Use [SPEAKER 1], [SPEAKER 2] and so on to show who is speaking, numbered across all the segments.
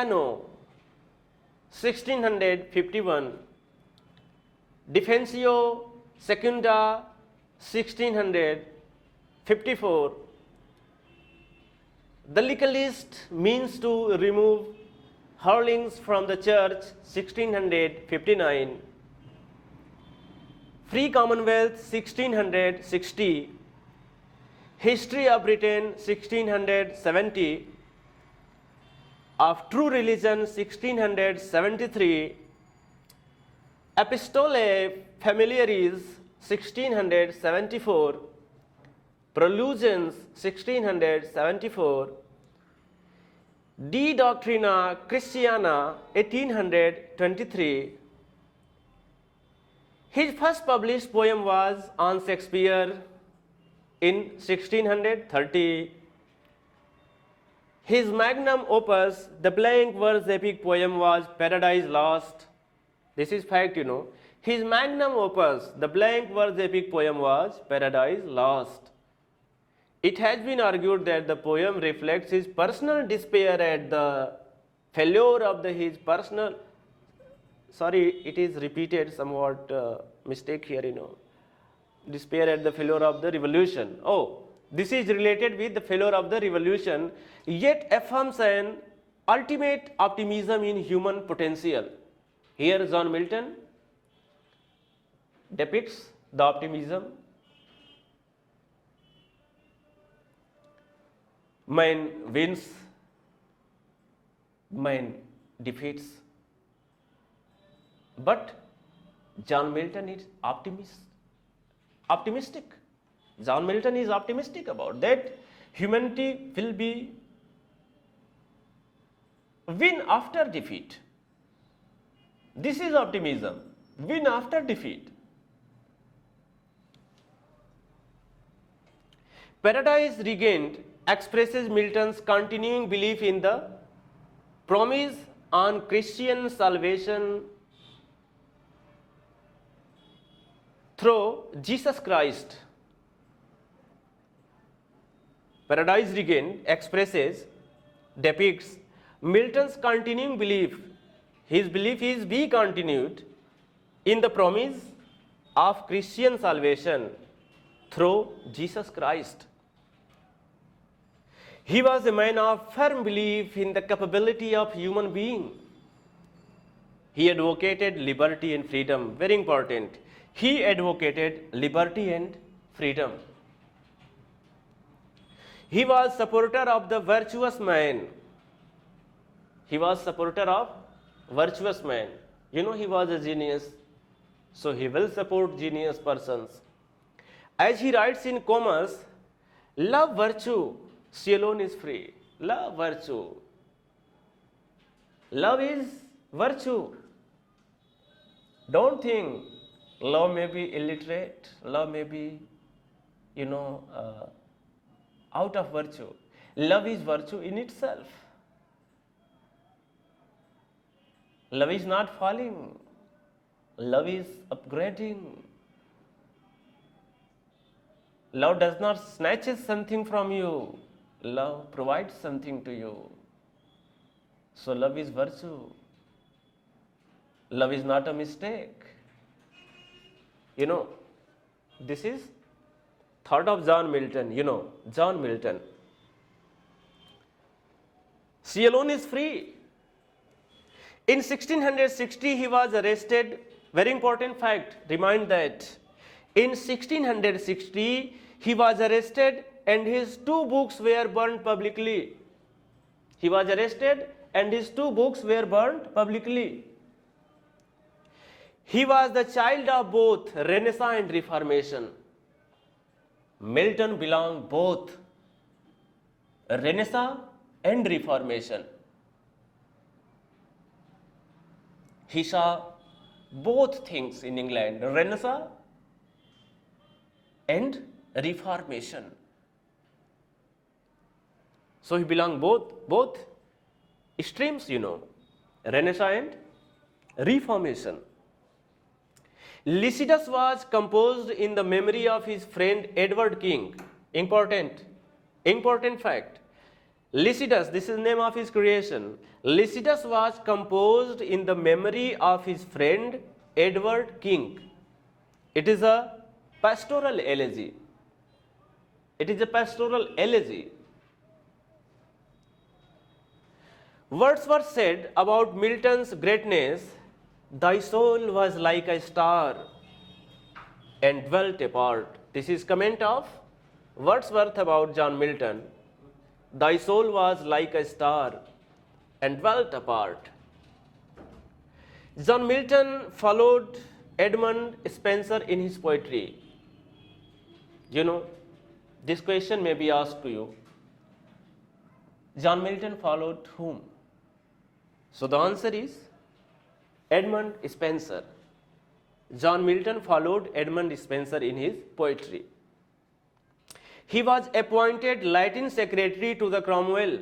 [SPEAKER 1] Anno 1651, Defensio Secunda 1654. The legalist means to remove hurlings from the church 1659. Free Commonwealth 1660. History of Britain 1670. Of True Religion 1673. Epistolae Familiaris 1674. Prolusions 1674. De Doctrina Christiana 1823. His first published poem was on Shakespeare in 1630. His magnum opus, the blank verse epic poem, was Paradise Lost. This is fact, you know. His magnum opus, the blank verse epic poem, was Paradise Lost. It has been argued that the poem reflects his personal despair at the failure of his personal. Sorry, it is repeated somewhat mistake here, you know. Despair at the failure of the revolution. Oh, this is related with the failure of the revolution, yet affirms an ultimate optimism in human potential. Here John Milton depicts the optimism. Man wins, man defeats. But John Milton is optimistic. John Milton is optimistic about that humanity will be win after defeat. This is optimism, win after defeat. Paradise Regained expresses Milton's continuing belief in the promise on Christian salvation through Jesus Christ. Paradise Regained depicts Milton's continuing belief. His belief is be continued in the promise of Christian salvation through Jesus Christ. He was a man of firm belief in the capability of human being. He advocated liberty and freedom, very important. He advocated liberty and freedom. He was supporter of the virtuous man. He was supporter of virtuous man. You know, he was a genius, so he will support genius persons. As he writes in Comus, love virtue, she alone is free. Love virtue. Love is virtue. Don't think love may be illiterate, love may be, out of virtue. Love is virtue in itself. Love is not falling. Love is upgrading. Love does not snatch something from you. Love provides something to you. So love is virtue. Love is not a mistake. You know, this is thought of John Milton, John Milton. She alone is free. In 1660, he was arrested. Very important fact, remind that. In 1660, he was arrested and his 2 books were burned publicly. He was arrested and his 2 books were burned publicly. He was the child of both Renaissance and Reformation. Milton belonged both Renaissance and Reformation. He saw both things in England, Renaissance and Reformation. So he belonged both streams, Renaissance and Reformation. Lycidas was composed in the memory of his friend Edward King. Important fact. Lycidas, this is the name of his creation. Lycidas was composed in the memory of his friend Edward King. It is a pastoral elegy. It is a pastoral elegy. Wordsworth said about Milton's greatness, "Thy soul was like a star and dwelt apart." This is comment of Wordsworth about John Milton. Thy soul was like a star and dwelt apart. John Milton followed Edmund Spenser in his poetry. You know, this question may be asked to you. John Milton followed whom? So the answer is Edmund Spenser. John Milton followed Edmund Spenser in his poetry. He was appointed Latin secretary to the Cromwell.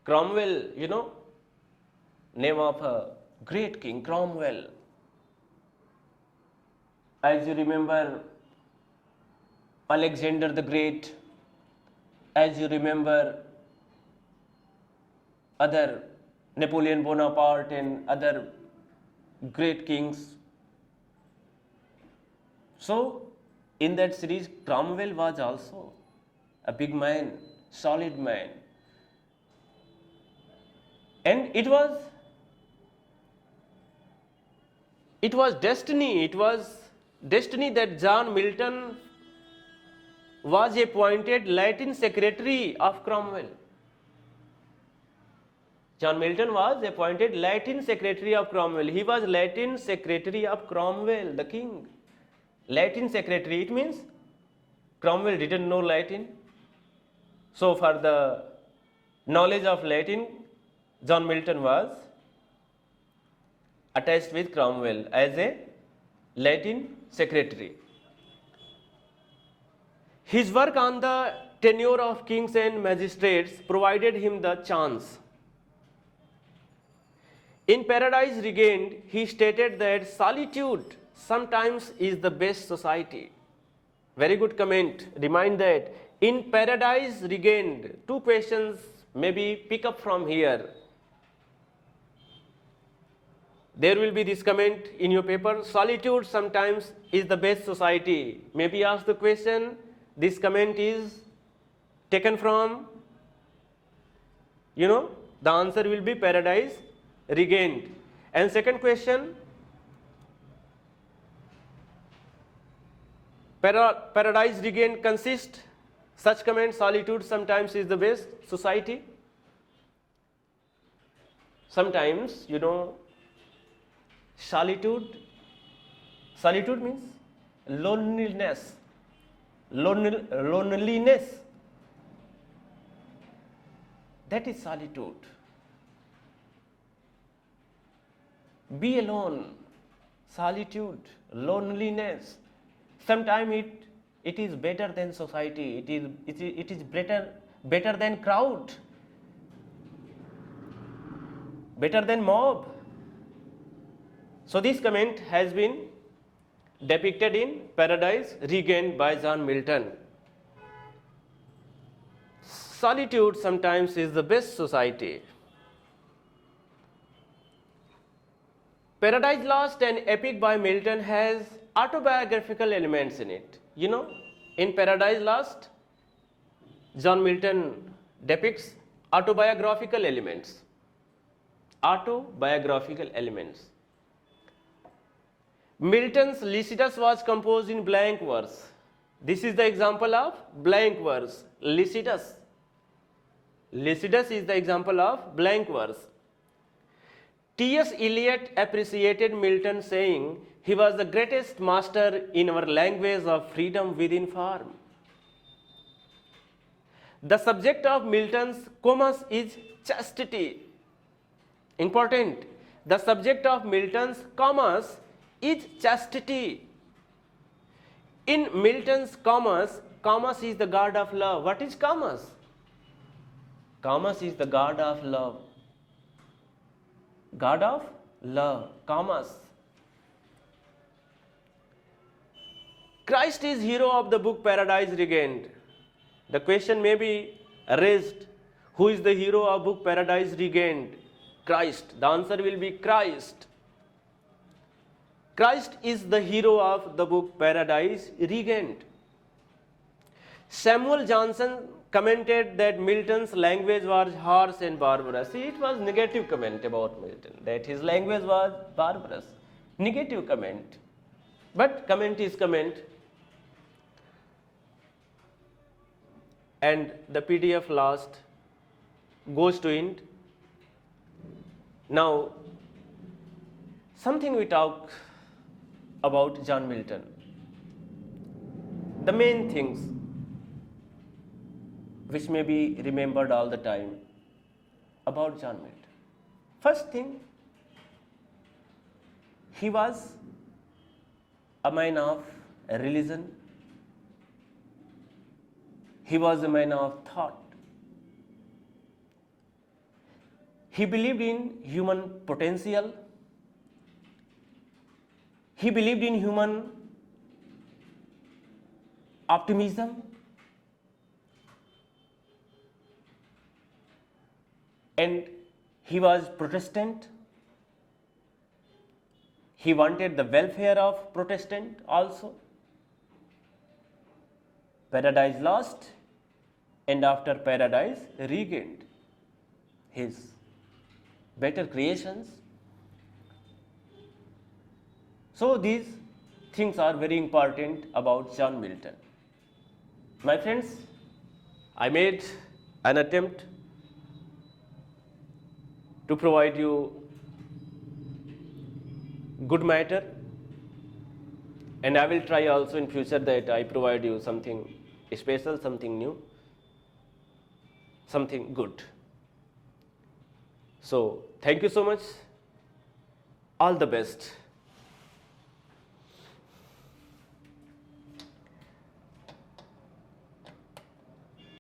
[SPEAKER 1] Cromwell, you know, name of a great king, Cromwell. As you remember, Alexander the Great, as you remember, other Napoleon Bonaparte and other great kings. So, in that series, Cromwell was also a big man, solid man. And it was destiny that John Milton was appointed Latin secretary of Cromwell. John Milton was appointed Latin secretary of Cromwell. He was Latin secretary of Cromwell, the king. Latin secretary, it means Cromwell didn't know Latin. So for the knowledge of Latin, John Milton was attached with Cromwell as a Latin secretary. His work on the tenure of kings and magistrates provided him the chance. In Paradise Regained, he stated that solitude sometimes is the best society. Very good comment. Remind that in Paradise Regained, two questions maybe pick up from here. There will be this comment in your paper, solitude sometimes is the best society. Maybe ask the question, this comment is taken from, the answer will be Paradise Regained. And second question, Paradise Regained consists, such comment, solitude sometimes is the best society. Sometimes, solitude means loneliness. Loneliness. That is solitude. Be alone. Solitude, loneliness. Sometimes it is better than society. It is better than crowd. Better than mob. So this comment has been depicted in Paradise Regained by John Milton. Solitude sometimes is the best society. Paradise Lost, an epic by Milton, has autobiographical elements in it. In Paradise Lost, John Milton depicts autobiographical elements. Autobiographical elements. Milton's Lycidas was composed in blank verse. This is the example of blank verse. Lycidas. Lycidas is the example of blank verse. T.S. Eliot appreciated Milton, saying he was the greatest master in our language of freedom within form. The subject of Milton's Comus is chastity. Important. The subject of Milton's Comus is chastity. In Milton's Comus, Comus is the god of love. What is Comus? Comus is the god of love. God of love. Comus. Christ is hero of the book Paradise Regained. The question may be raised. Who is the hero of book Paradise Regained? Christ. The answer will be Christ. Christ is the hero of the book Paradise Regained. Samuel Johnson commented that Milton's language was harsh and barbarous. See, it was negative comment about Milton, that his language was barbarous. Negative comment. But comment is comment. And the PDF last goes to end. Now, something we talk about John Milton. The main things which may be remembered all the time about John Milton. First thing, he was a man of religion. He was a man of thought. He believed in human potential. He believed in human optimism. And he was Protestant. He wanted the welfare of Protestant also. Paradise lost, and after Paradise regained, his better creations. So these things are very important about John Milton. My friends, I made an attempt to provide you good matter, and I will try also in future that I provide you something special, something new, something good. So thank you so much. All the best.